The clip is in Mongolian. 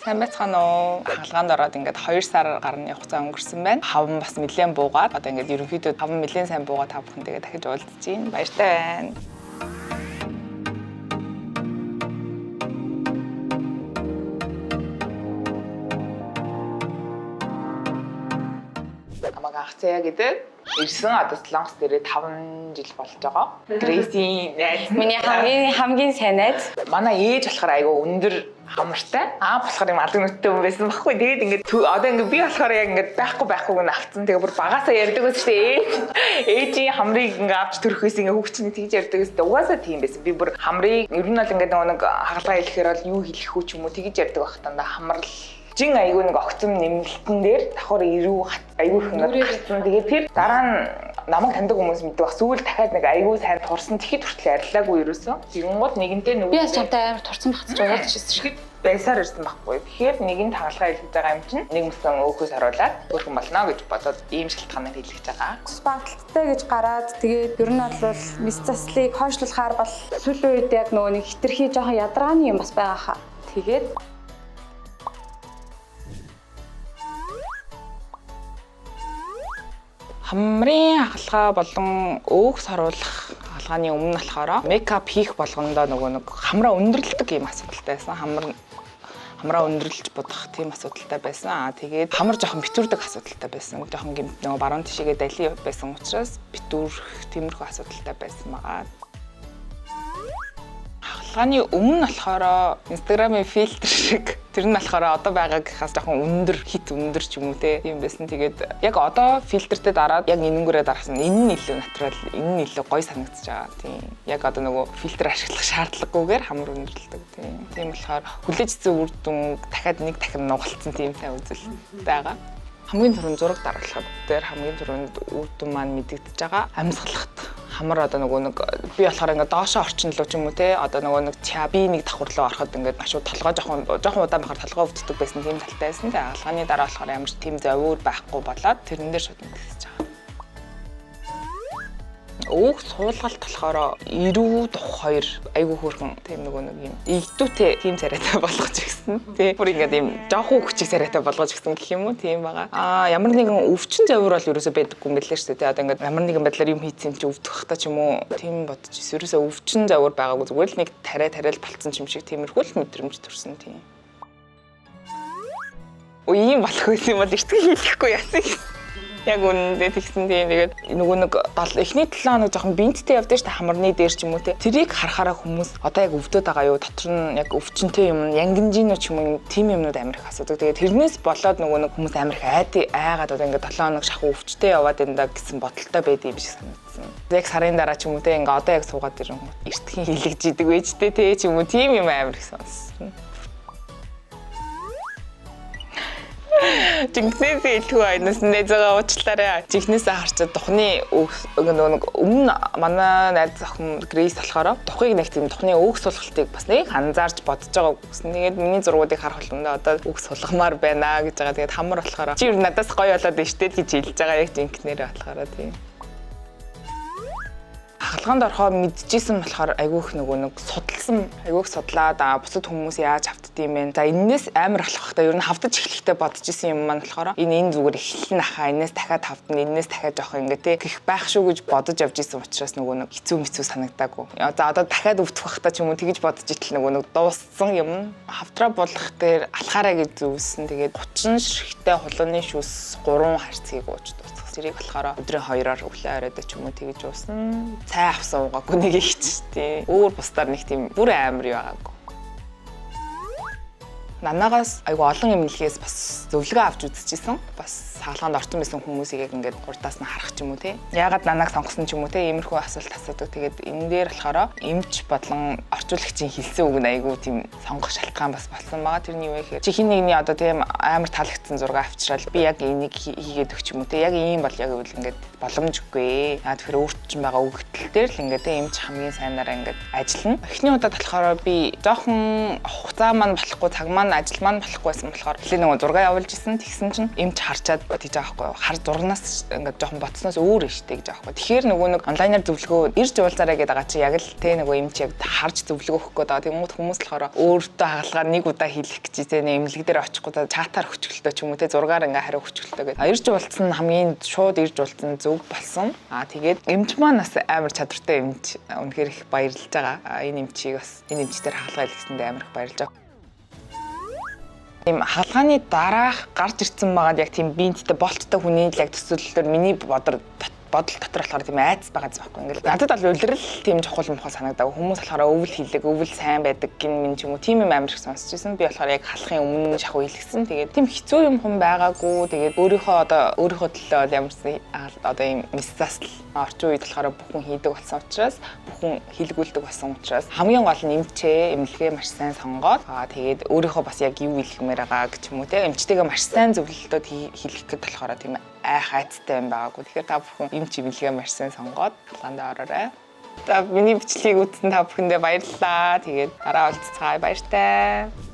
Сайн байцгаана уу? Хаалгаанд ороод ингээд 2 сар гарны хугацаа өнгөрсөн байна. Хавн бас нэлээд буугаад одоо ингээд ерөнхийдөө хавн нэлээд сайн буугаад та бүхэндээ дахиж уулзаж байна. Баяртай байна. Амаг анхцаа гэдэг ирсэн одоо Солонгос дээрээ 5 жил болж байгаа. Грейсийн найз. Миний хамгийн сайн найз. Манай ээж болохоор айгүй өндөр хамартай. Болохоор юм алга нүдтэй хүн байсан баггүй. Тэгээд ингээд одоо ингээд би болохоор яг ингээд байхгүйг нь авцсан. Тэгээ бүр багасаа ярьдаг байсан шүү дээ. Ээжийн хамрыг ингээд авч төрөх байсан ингээд хүүхчний тэгж ярьдаг байсан. Угаасаа тийм байсан. Би бүр хамрыг ер нь бол ингээд нэг хагалгаа хэлэхээр бол юу хэлэх үү ч юм уу тэгж ярьдаг байх тандаа хамрал жин айгүй нэг огцом нэмэлтэн дээр давхар ирүү айгүй их нэг гарсан. Тэгээд тэр дараа нь намайг таньдаг хүмүүс мэддэг бас сүүл дахиад нэг айгүй сайн турсан тэгэхэд хүртэл арилаагүй ерөөсөө. Тэгэнгუთ нэгэнтэй нөгөө би бас чамтай амар турсан багцж уулзаж ирсэн шүү. Байсаар ирсэн байхгүй. Тэгэхээр нэгэн хагалгаа хэлж байгаа юм чинь нэг мөсөн өөхөөс харуулаад хөрхөн болно гэж бодоод ийм шалтгаанаар хэлж байгаа. Багталтай гэж гараад тэгээд ер нь бол мис заслыг хойшлуулахаар бол сүүлийн үед яг нөгөө нэг хитрхи жоохон ядаргааны юм бас байгаа хаа. Тэгээд хамрын хагалгаа болон өөх саруулах хагалгааны өмнө болохоор мейкап хийх болгондоо нөгөө нэг хамраа өндөрлөдөг юм асуудалтай байсан. Хамраа өндөрлөж будах тийм асуудалтай байсан. Тэгээд хамар жоохон битүүрдэг асуудалтай байсан. Жоохон гэмт нөгөө баруун тишээгээ дали байсан учраас битүүрх тиймэрхүү асуудалтай байсан байгаа. Хагалгааны өмнө болохоор Instagram-ийн фильтр шиг тэр нь болохоор одоо байгаа гэхээс жоохон өндөр ч юм уу тийм байсан. Тэгээд яг одоо фильтртэй дараад яг энэнгүүрээ дарахсан. Энэ нь илүү натурал, энэ нь илүү гоё санагдаж байгаа. Тийм. Яг одоо нөгөө фильтр ашиглах шаардлагагүйгээр хамар өндөрлөдөг. Тийм болохоор хүлээж эзэн үр дүн дахиад нугалцсан тийм сайн үзэлтэй байгаа. Хамгийн түрүүнд зураг дараалахад дээр хамгийн түрүүнд үр дүн маань мэдэгдэж байгаа. Амьсгалахт хамар одоо нөгөө нэг би болохоор ингээд доошоо орчин лөө ч юм уу те одоо нөгөө нэг би нэг давхар руу ороход ингээд шууд толгой жоохон удаан байхаар толгой өвддөг байсан тийм талтай байсан те хаалгааны дараа болохоор ямар ч тийм зовир байхгүй болоод тэрэн дээр шууд мэдчихэж байгаа. Өөх суулгалт болохоор 90-2 айгүй хөөрхөн тийм нөгөө нэг юм игдүүтэй тийм царайтай болгож гисэн тий. Бүр ингээд юм жоохон хүчиг царайтай болгож гисэн гэх юм уу тийм байгаа. Ямар нэгэн өвчин зовир бол ерөөсөө байдаггүй юм билээ шүү дээ. Одоо ингээд ямар нэгэн байдлаар юм хийцэн чи өвдөх та ч юм уу тийм бодож ерөөсөө өвчин зовир байгаагүй зүгээр л нэг тариал болцсон юм шиг тиймэрхүү л мэдрэмж төрсөн тийм. Ийм болох байсан юм бол эртгүй хийхгүй яасан гэсэн. Яг үнэндээ тэгсэн тийм тэгээд нөгөө нэг эхний 7 хоног жоохон бинттэй явдсан шүү дээ хамарны дээр ч юм уу те. Тэрийг харахаараа хүмүүс одоо яг өвдөд байгаа юу дотор нь яг өвчнөтэй юм янгинжинөө ч юм уу тийм юмнууд амар их асуудаг. Тэгээд тэрнээс болоод нөгөө нэг хүмүүс амар их айгаад одоо ингээд 7 хоног шахуу өвчтэй яваад энэ гэсэн бодолтой байд юм шиг санагдсан. Яг сарын дараа ч юм уу те ингээд одоо яг суугаад ирэн эртхэн хилэгж идэг байжтэй те ч юм уу тийм юм амар их сонссон. Жинхнээс илүү айнаас нээзэгээ уучлаарай. Жинхнээсээ харчаад тухны нөгөө өмнө манай найз охин Грейс болохоор тухыг нэг тийм тухны өөх сулгалтыг бас нэг анзаарч бодож байгаа гэсэн. Тэгээд миний зургуудыг харах болгондоо одоо өөх сулгамаар байна гэж байгаа. Тэгээд хамар болохоор чи юу надаас гоё болоод байна штэ гэж хэлж байгаа яг жинхнээрээ болохоор тийм. Хаалгаанд орохоор мэдчихсэн болохоор айгүйх нөгөө нэг судалсан айгүйх судлаад бусад хүмүүс яаж автдığım бэ. За энэс амар алхахтаа ер нь хавдаж эхлэхдээ бодож исэн юм маань болохоор энэ зүгээр эхлэн ахаа энэс дахиад хавдна энэс дахиад жоох ингээ тий гих байх шүү гэж бодож явж исэн учраас нөгөө нэг хэцүү санагдаагүй. За одоо дахиад өвдөх бахта ч юм уу тэгж бодож итэл нөгөө нэг дууссан юм хавтраа болох дээр алхаараа гэж зүвсэн. Тэгээд 30 ширхтээ хулууны шүс 3 харьцгийг ууж дууссан. Зэрэг болохоор өдрийн 2-оор өглөө оройд ч юм уу тэгж уусан. Цай авсан уугаагүй нэг их ч тий. Өөр бусдаар нэг тийм бүр амар байгаагүй. Нанагаас айгу олон юм нэлгээс бас зөвлөгөө авч үзчихсэн. Бас хаалгаанд орсон байсан хүмүүсийг яг ингээд гурдаас нь харах ч юм уу тий. Яагаад нанаг сонгосон ч юм уу тий. Иймэрхүү асуулт асуудаг. Тэгээд энэ дээр болохоор эмч бодлон орчуулагчийн хэлсэн үг нь айгу тийм сонгох шалтгаан бас болсон байгаа. Тэрний юу вэ гэхээр чи хин нэгний одоо тийм амар таалагдсан зураг авчраад би яг энийг хийгээд өгч юм уу тий. Яг ийм бол яг үл ингээд боломжгүй. Тэгэхээр өөрчлөн байгаа өгөгдөл дээр л ингээд эмч хамгийн сайнараа ингээд ажиллана. Эхний удаад болохоор би жоохон хугацаа маань болохгүй цаг маань ажил маань болохгүйсэн болохоор нэлээд нөгөө зураг явуулж исэн. Тэгсэн чинь эмч харчаад тийж байгаа байхгүй юу. Хар зурнаас ингээд жоохон ботсноос өөр штэ гэж байгаа байхгүй. Тэгэхээр нөгөө нэг онлайнаар зөвлөгөө ирж уулзаарай гэдэг байгаа чи яг л те нөгөө эмч яг харж зөвлөгөө өгөх гээд байгаа. Тэнгууд хүмүүс болохоор өөртөө хагалгаар нэг удаа хийх гэж те эмнэлэг дээр очихгүй чатаар хөчгөлтөө ч юм уу те зургаар ингээ хариу хөчгөлтөө гэдэг. Ирж уулзсан хамгийн шууд ирж уулзсан зөв болсон. Тэгээд эмч маань бас амар чадвартай эмч. Үнэхээр их баярлж байгаа. Энэ эмчийг бас энэ эмчтэр хаалгаа илгэсэндээ амар их баярлж байгаа. Ийм хаалгааны дараах гарч ирсэн байгаад яг тийм биентэй болттой хүний л яг төсөөллөөр миний бодол дотор болохоор тийм айц байгаа зү байхгүй ингээл надад бол улирал тийм чухал мохоо санагдав. Хүмүүс болохоор өвөл хийлэг, өвөл сайн байдаг гин минь ч юм уу тийм юм амар их сонсч байсан. Би болохоор яг халахын өмнө шахуу хэлгсэн. Тэгээд тийм хэцүү юм хүн байгаагүй. Тэгээд өөрийнхөө төлөө ямарсан одоо ийм мессасл орчин үед болохоор бүхэн хийдэг болсон учраас бүхэн хийлгүүлдэг болсон учраас хамгийн гол нь эмчээ эмнэлгээ маш сайн сонгоод тэгээд өөрийнхөө бас яг юу хэлмээр байгаа гэж юм уу те эмчтэйгээ маш сайн зөвлөлтөд хийх гээд болохоор тийм хайцтай юм байгаагүй. Тэгэхээр та бүхэн эмч эмнэлгээ маш сайн сонгоод хаалганд ороорой. За миний бичлэгийг үзсэн та бүхэндээ баярлалаа. Тэгээд дараа уулзцгаая баяртай.